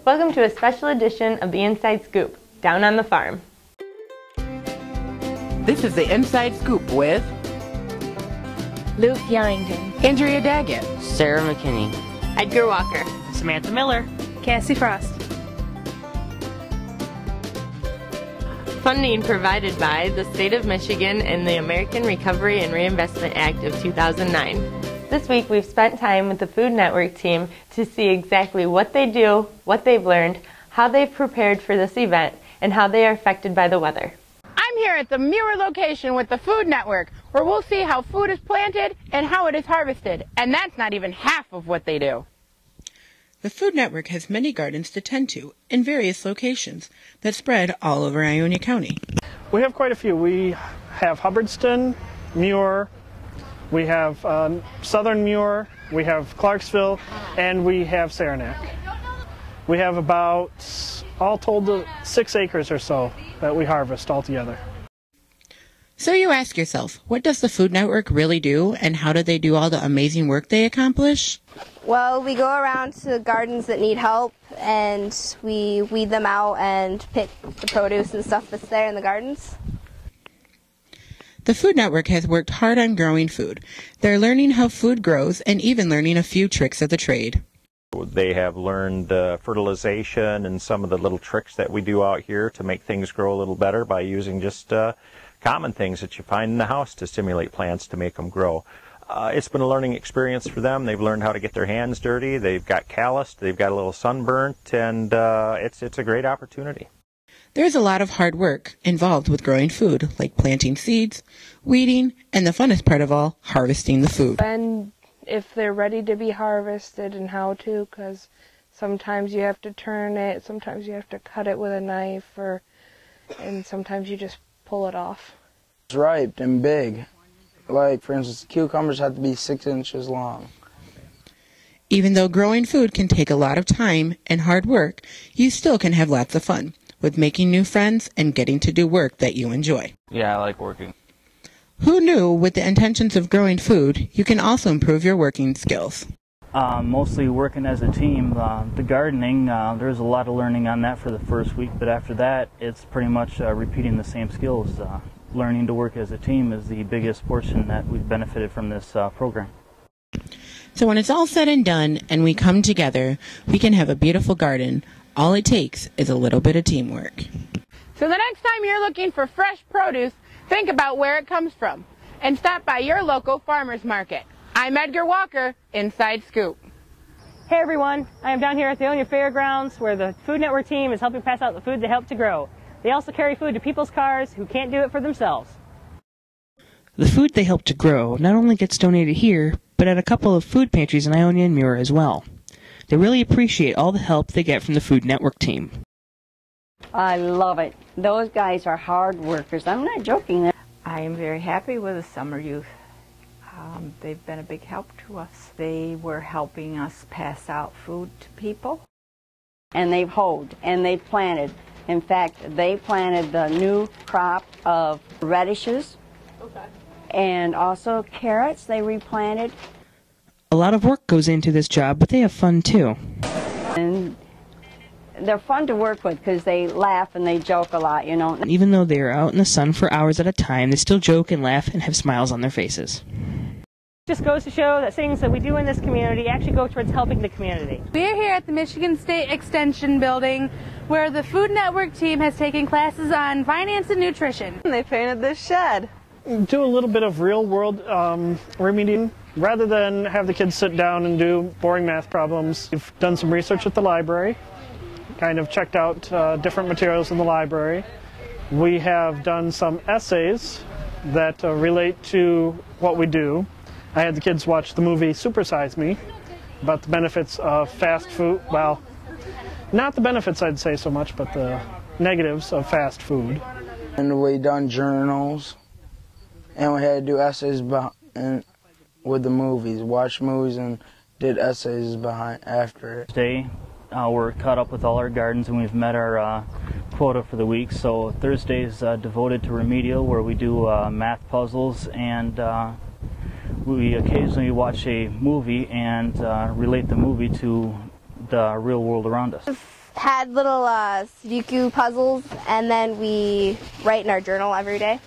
Welcome to a special edition of the Inside Scoop, down on the farm. This is the Inside Scoop with Luke Yarrington, Andrea Daggett, Sarah McKinney, Edgar Walker, Samantha Miller, Cassie Frost. Funding provided by the State of Michigan and the American Recovery and Reinvestment Act of 2009. This week we've spent time with the Food Network team to see exactly what they do, what they've learned, how they've prepared for this event, and how they are affected by the weather. I'm here at the Muir location with the Food Network, where we'll see how food is planted and how it is harvested. And that's not even half of what they do. The Food Network has many gardens to tend to in various locations that spread all over Ionia County. We have quite a few. We have Hubbardston, Muir, we have Southern Muir, we have Clarksville, and we have Saranac. We have about, all told, 6 acres or so that we harvest altogether. So you ask yourself, what does the Food Network really do, and how do they do all the amazing work they accomplish? Well, we go around to gardens that need help, and we weed them out and pick the produce and stuff that's there in the gardens. The Food Network has worked hard on growing food. They're learning how food grows and even learning a few tricks of the trade. They have learned fertilization and some of the little tricks that we do out here to make things grow a little better by using just common things that you find in the house to stimulate plants to make them grow. It's been a learning experience for them. They've learned how to get their hands dirty. They've got calloused. They've got a little sunburnt, and it's a great opportunity. There's a lot of hard work involved with growing food, like planting seeds, weeding, and the funnest part of all, harvesting the food. And if they're ready to be harvested and how to, because sometimes you have to turn it, sometimes you have to cut it with a knife, and sometimes you just pull it off. It's ripe and big. Like, for instance, cucumbers have to be 6 inches long. Even though growing food can take a lot of time and hard work, you still can have lots of fun with making new friends and getting to do work that you enjoy. Yeah, I like working. Who knew with the intentions of growing food, you can also improve your working skills? Mostly working as a team. The gardening, there's a lot of learning on that for the first week, but after that, it's pretty much repeating the same skills. Learning to work as a team is the biggest portion that we've benefited from this program. So when it's all said and done and we come together, we can have a beautiful garden. All it takes is a little bit of teamwork. So the next time you're looking for fresh produce, think about where it comes from and stop by your local farmer's market. I'm Edgar Walker, Inside Scoop. Hey everyone, I am down here at the Ionia Fairgrounds where the Food Network team is helping pass out the food they help to grow. They also carry food to people's cars who can't do it for themselves. The food they help to grow not only gets donated here, but at a couple of food pantries in Ionia and Muir as well. They really appreciate all the help they get from the Food Network team. I love it. Those guys are hard workers. I'm not joking. I am very happy with the summer youth. They've been a big help to us. They were helping us pass out food to people. And they've hoed and they've planted. In fact, they planted the new crop of radishes and also carrots they replanted. A lot of work goes into this job, but they have fun too. And they're fun to work with because they laugh and they joke a lot, you know. Even though they are out in the sun for hours at a time, they still joke and laugh and have smiles on their faces. Just goes to show that things that we do in this community actually go towards helping the community. We're here at the Michigan State Extension Building where the Food Network team has taken classes on finance and nutrition. They painted this shed. Do a little bit of real-world remediating. Rather than have the kids sit down and do boring math problems, we've done some research at the library, kind of checked out different materials in the library. We have done some essays that relate to what we do. I had the kids watch the movie Super Size Me about the benefits of fast food. Well, not the benefits I'd say so much, but the negatives of fast food. And we done journals, and we had to do essays with the movies, watch movies and did essays after it. Today we're caught up with all our gardens and we've met our quota for the week. So Thursday is devoted to remedial, where we do math puzzles, and we occasionally watch a movie and relate the movie to the real world around us. had little Sudoku puzzles, and then we write in our journal every day.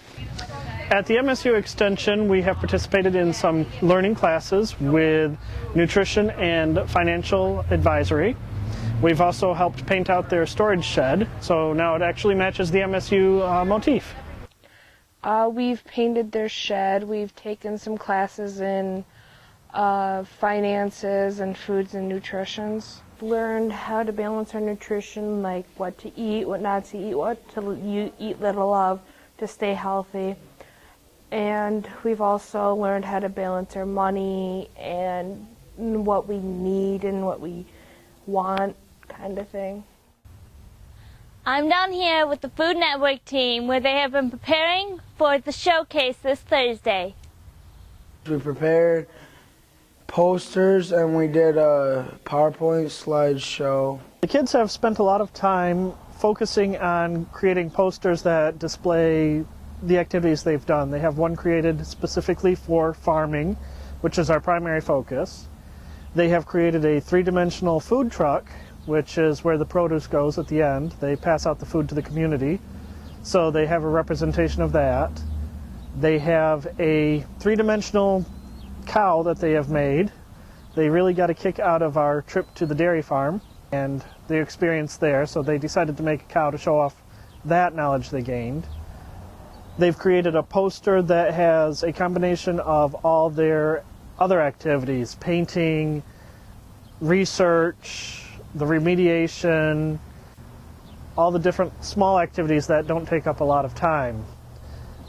At the MSU Extension, we have participated in some learning classes with nutrition and financial advisory. We've also helped paint out their storage shed, so now it actually matches the MSU motif. We've painted their shed. We've taken some classes in finances and foods and nutritions. Learned how to balance our nutrition, like what to eat, what not to eat, what to eat little of to stay healthy. And we've also learned how to balance our money and what we need and what we want, kind of thing. I'm down here with the Food Network team where they have been preparing for the showcase this Thursday. We prepared posters and we did a PowerPoint slideshow. The kids have spent a lot of time focusing on creating posters that display the activities they've done. They have one created specifically for farming, which is our primary focus. They have created a three-dimensional food truck, which is where the produce goes at the end. They pass out the food to the community, so they have a representation of that. They have a three-dimensional cow that they have made. They really got a kick out of our trip to the dairy farm and the experience there, so they decided to make a cow to show off that knowledge they gained. They've created a poster that has a combination of all their other activities, painting, research, the remediation, all the different small activities that don't take up a lot of time.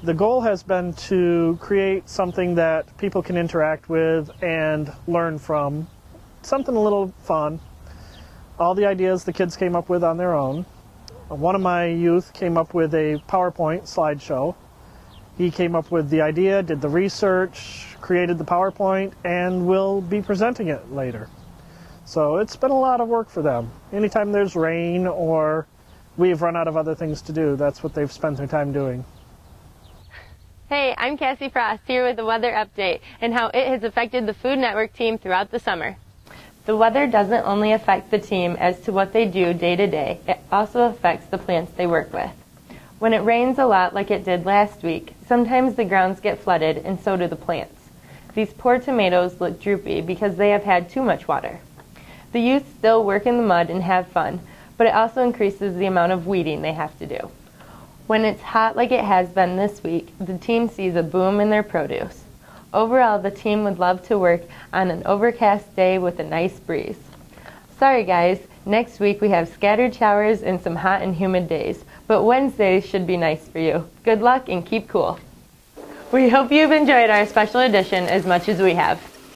The goal has been to create something that people can interact with and learn from, something a little fun. All the ideas the kids came up with on their own. One of my youth came up with a PowerPoint slideshow. He came up with the idea, did the research, created the PowerPoint, and will be presenting it later. So it's been a lot of work for them. Anytime there's rain or we've run out of other things to do, that's what they've spent their time doing. Hey, I'm Cassie Frost here with the weather update and how it has affected the Food Network team throughout the summer. The weather doesn't only affect the team as to what they do day to day, it also affects the plants they work with. When it rains a lot like it did last week, sometimes the grounds get flooded and so do the plants. These poor tomatoes look droopy because they have had too much water. The youth still work in the mud and have fun, but it also increases the amount of weeding they have to do. When it's hot like it has been this week, the team sees a boom in their produce. Overall, the team would love to work on an overcast day with a nice breeze. Sorry guys, next week we have scattered showers and some hot and humid days, but Wednesdays should be nice for you. Good luck and keep cool. We hope you've enjoyed our special edition as much as we have.